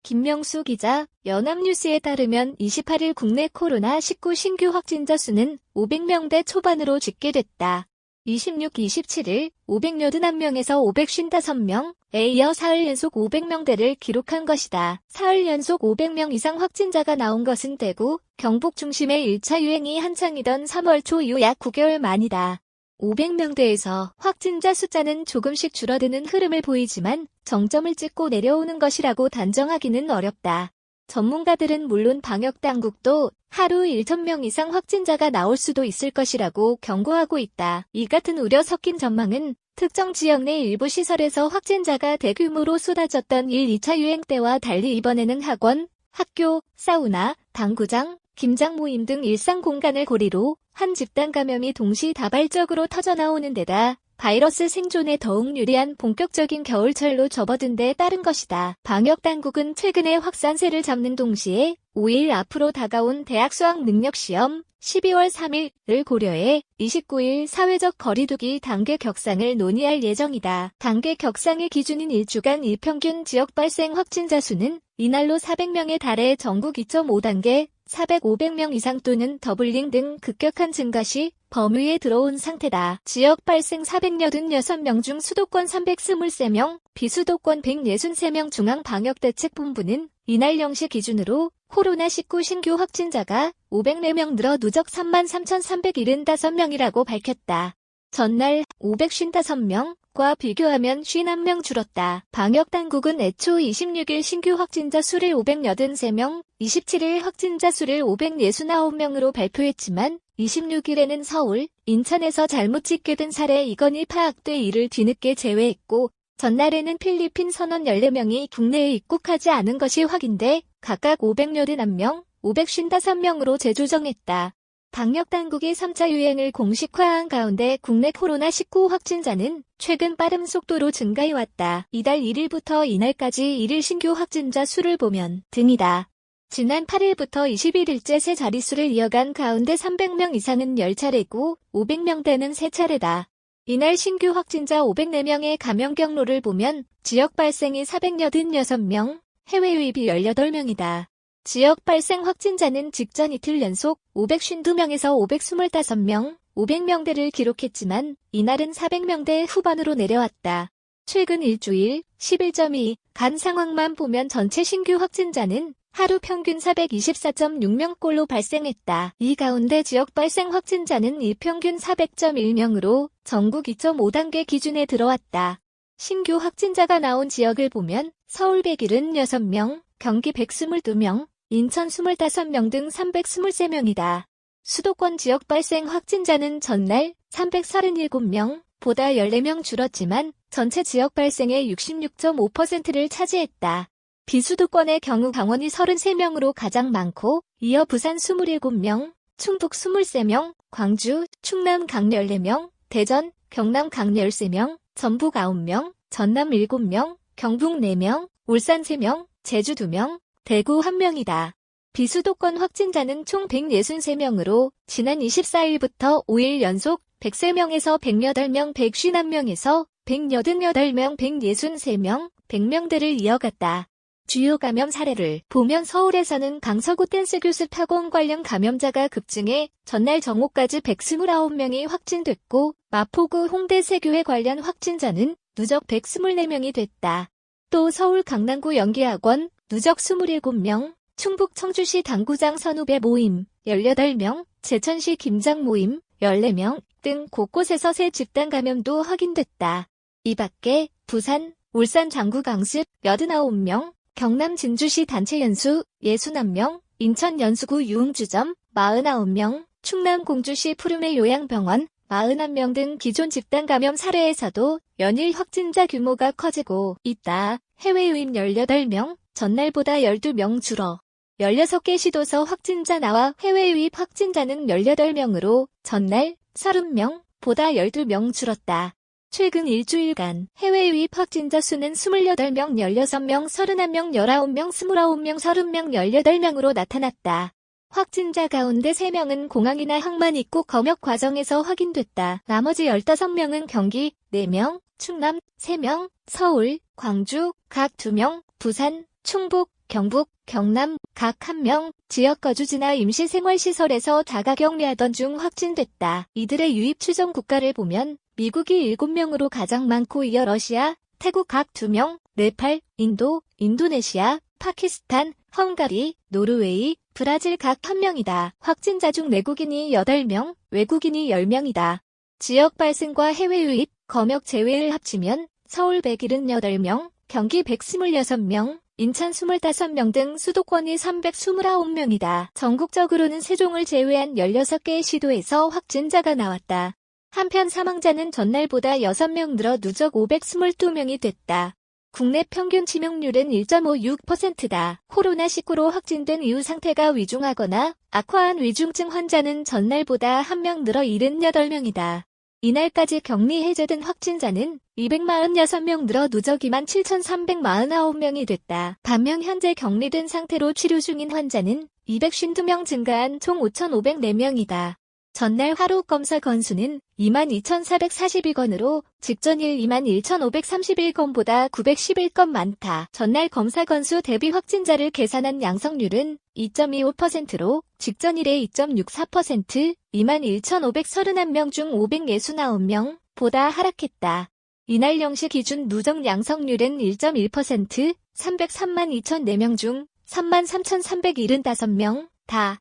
김명수 기자, 연합뉴스에 따르면 28일 국내 코로나19 신규 확진자 수는 500명대 초반으로 집계됐다. 26-27일 581명에서 555명에 이어 사흘 연속 500명대를 기록한 것이다. 사흘 연속 500명 이상 확진자가 나온 것은 대구, 경북 중심의 1차 유행이 한창이던 3월 초 이후 약 9개월 만이다. 500명대에서 확진자 숫자는 조금씩 줄어드는 흐름을 보이지만 정점을 찍고 내려오는 것이라고 단정하기는 어렵다. 전문가들은 물론 방역당국도 하루 1,000명 이상 확진자가 나올 수도 있을 것이라고 경고하고 있다. 이 같은 우려 섞인 전망은 특정 지역 내 일부 시설에서 확진자가 대규모로 쏟아졌던 1, 2차 유행 때와 달리 이번에는 학원, 학교, 사우나, 당구장, 김장 모임 등 일상 공간을 고리로 한 집단 감염이 동시다발적으로 터져나오는 데다 바이러스 생존에 더욱 유리한 본격적인 겨울철로 접어든 데 따른 것이다. 방역당국은 최근에 확산세를 잡는 동시에 5일 앞으로 다가온 대학 수학 능력시험 12월 3일을 고려해 29일 사회적 거리두기 단계 격상을 논의할 예정이다. 단계 격상의 기준인 일주간 일평균 지역 발생 확진자 수는 이날로 400명에 달해 전국 2.5단계 400-500명 이상 또는 더블링 등 급격한 증가 시 범위에 들어온 상태다. 지역 발생 486명 중 수도권 323명, 비수도권 163명 중앙방역대책본부는 이날 0시 기준으로 코로나19 신규 확진자가 504명 늘어 누적 33,375명이라고 밝혔다. 전날 555명과 비교하면 51명 줄었다. 방역당국은 애초 26일 신규 확진자 수를 583명, 27일 확진자 수를 569명으로 발표했지만 26일에는 서울, 인천에서 잘못 집계된 사례 이건이 파악돼 이를 뒤늦게 제외했고 전날에는 필리핀 선원 14명이 국내에 입국하지 않은 것이 확인돼 각각 581명, 555명으로 재조정했다. 방역당국이 3차 유행을 공식화한 가운데 국내 코로나19 확진자는 최근 빠른 속도로 증가해왔다. 이달 1일부터 이날까지 1일 신규 확진자 수를 보면 등이다. 지난 8일부터 21일째 세 자릿수를 이어간 가운데 300명 이상은 10차례고 500명대는 3차례다. 이날 신규 확진자 504명의 감염 경로를 보면 지역 발생이 486명, 해외 유입이 18명이다. 지역 발생 확진자는 직전 이틀 연속 552명에서 525명, 500명대를 기록했지만 이날은 400명대 후반으로 내려왔다. 최근 일주일 11.2간 상황만 보면 전체 신규 확진자는 하루 평균 424.6명꼴로 발생했다. 이 가운데 지역 발생 확진자는 일평균 400.1명으로 전국 2.5단계 기준에 들어왔다. 신규 확진자가 나온 지역을 보면 서울 176명, 경기 122명, 인천 25명 등 323명이다. 수도권 지역 발생 확진자는 전날 337명, 보다 14명 줄었지만 전체 지역 발생의 66.5%를 차지했다. 비수도권의 경우 강원이 33명으로 가장 많고 이어 부산 27명, 충북 23명, 광주, 충남 각 14명, 대전, 경남 각 13명, 전북 9명, 전남 7명, 경북 4명, 울산 3명, 제주 2명, 대구 1명이다. 비수도권 확진자는 총 163명으로 지난 24일부터 5일 연속 103명에서 108명, 151명에서 188명, 163명, 100명대를 이어갔다. 주요 감염 사례를 보면 서울에서는 강서구 댄스 교습 학원 관련 감염자가 급증해 전날 정오까지 129명이 확진됐고 마포구 홍대 세교회 관련 확진자는 누적 124명이 됐다. 또 서울 강남구 연기학원 누적 27명, 충북 청주시 당구장 선후배 모임 18명, 제천시 김장 모임 14명 등 곳곳에서 새 집단 감염도 확인됐다. 이 밖에 부산, 울산 장구 강습 89명, 경남 진주시 단체 연수 61명, 인천 연수구 유흥주점 49명, 충남 공주시 푸르메 요양병원 41명 등 기존 집단 감염 사례에서도 연일 확진자 규모가 커지고 있다. 해외 유입 18명, 전날보다 12명 줄어 16개 시도서 확진자 나와 해외 유입 확진자는 18명으로 전날 30명보다 12명 줄었다. 최근 일주일간 해외 유입 확진자 수는 28명, 16명, 31명, 19명, 29명, 30명, 18명으로 나타났다. 확진자 가운데 3명은 공항이나 항만 입국 검역 과정에서 확인됐다. 나머지 15명은 경기 4명, 충남 3명, 서울, 광주 각 2명, 부산, 충북, 경북, 경남 각 1명, 지역 거주지나 임시생활시설에서 자가격리하던 중 확진됐다. 이들의 유입 추정 국가를 보면 미국이 7명으로 가장 많고 이어 러시아, 태국 각 2명, 네팔, 인도, 인도네시아, 파키스탄, 헝가리, 노르웨이, 브라질 각 1명이다. 확진자 중 내국인이 8명, 외국인이 10명이다. 지역 발생과 해외 유입, 검역 제외를 합치면 서울 178명, 경기 126명, 인천 25명 등 수도권이 329명이다. 전국적으로는 세종을 제외한 16개의 시도에서 확진자가 나왔다. 한편 사망자는 전날보다 6명 늘어 누적 522명이 됐다. 국내 평균 치명률은 1.56%다. 코로나19로 확진된 이후 상태가 위중하거나 악화한 위중증 환자는 전날보다 1명 늘어 78명이다. 이날까지 격리 해제된 확진자는 246명 늘어 누적 27,349명이 됐다. 반면 현재 격리된 상태로 치료 중인 환자는 252명 증가한 총 5,504명이다. 전날 하루 검사 건수는 22,442건으로 직전일 21,531건보다 911건 많다. 전날 검사 건수 대비 확진자를 계산한 양성률은 2.25%로 직전일의 2.64%, 21,531명 중 569명보다 하락했다. 이날 0시 기준 누적 양성률은 1.1%, 303만 2,004명 중 33,375명 다.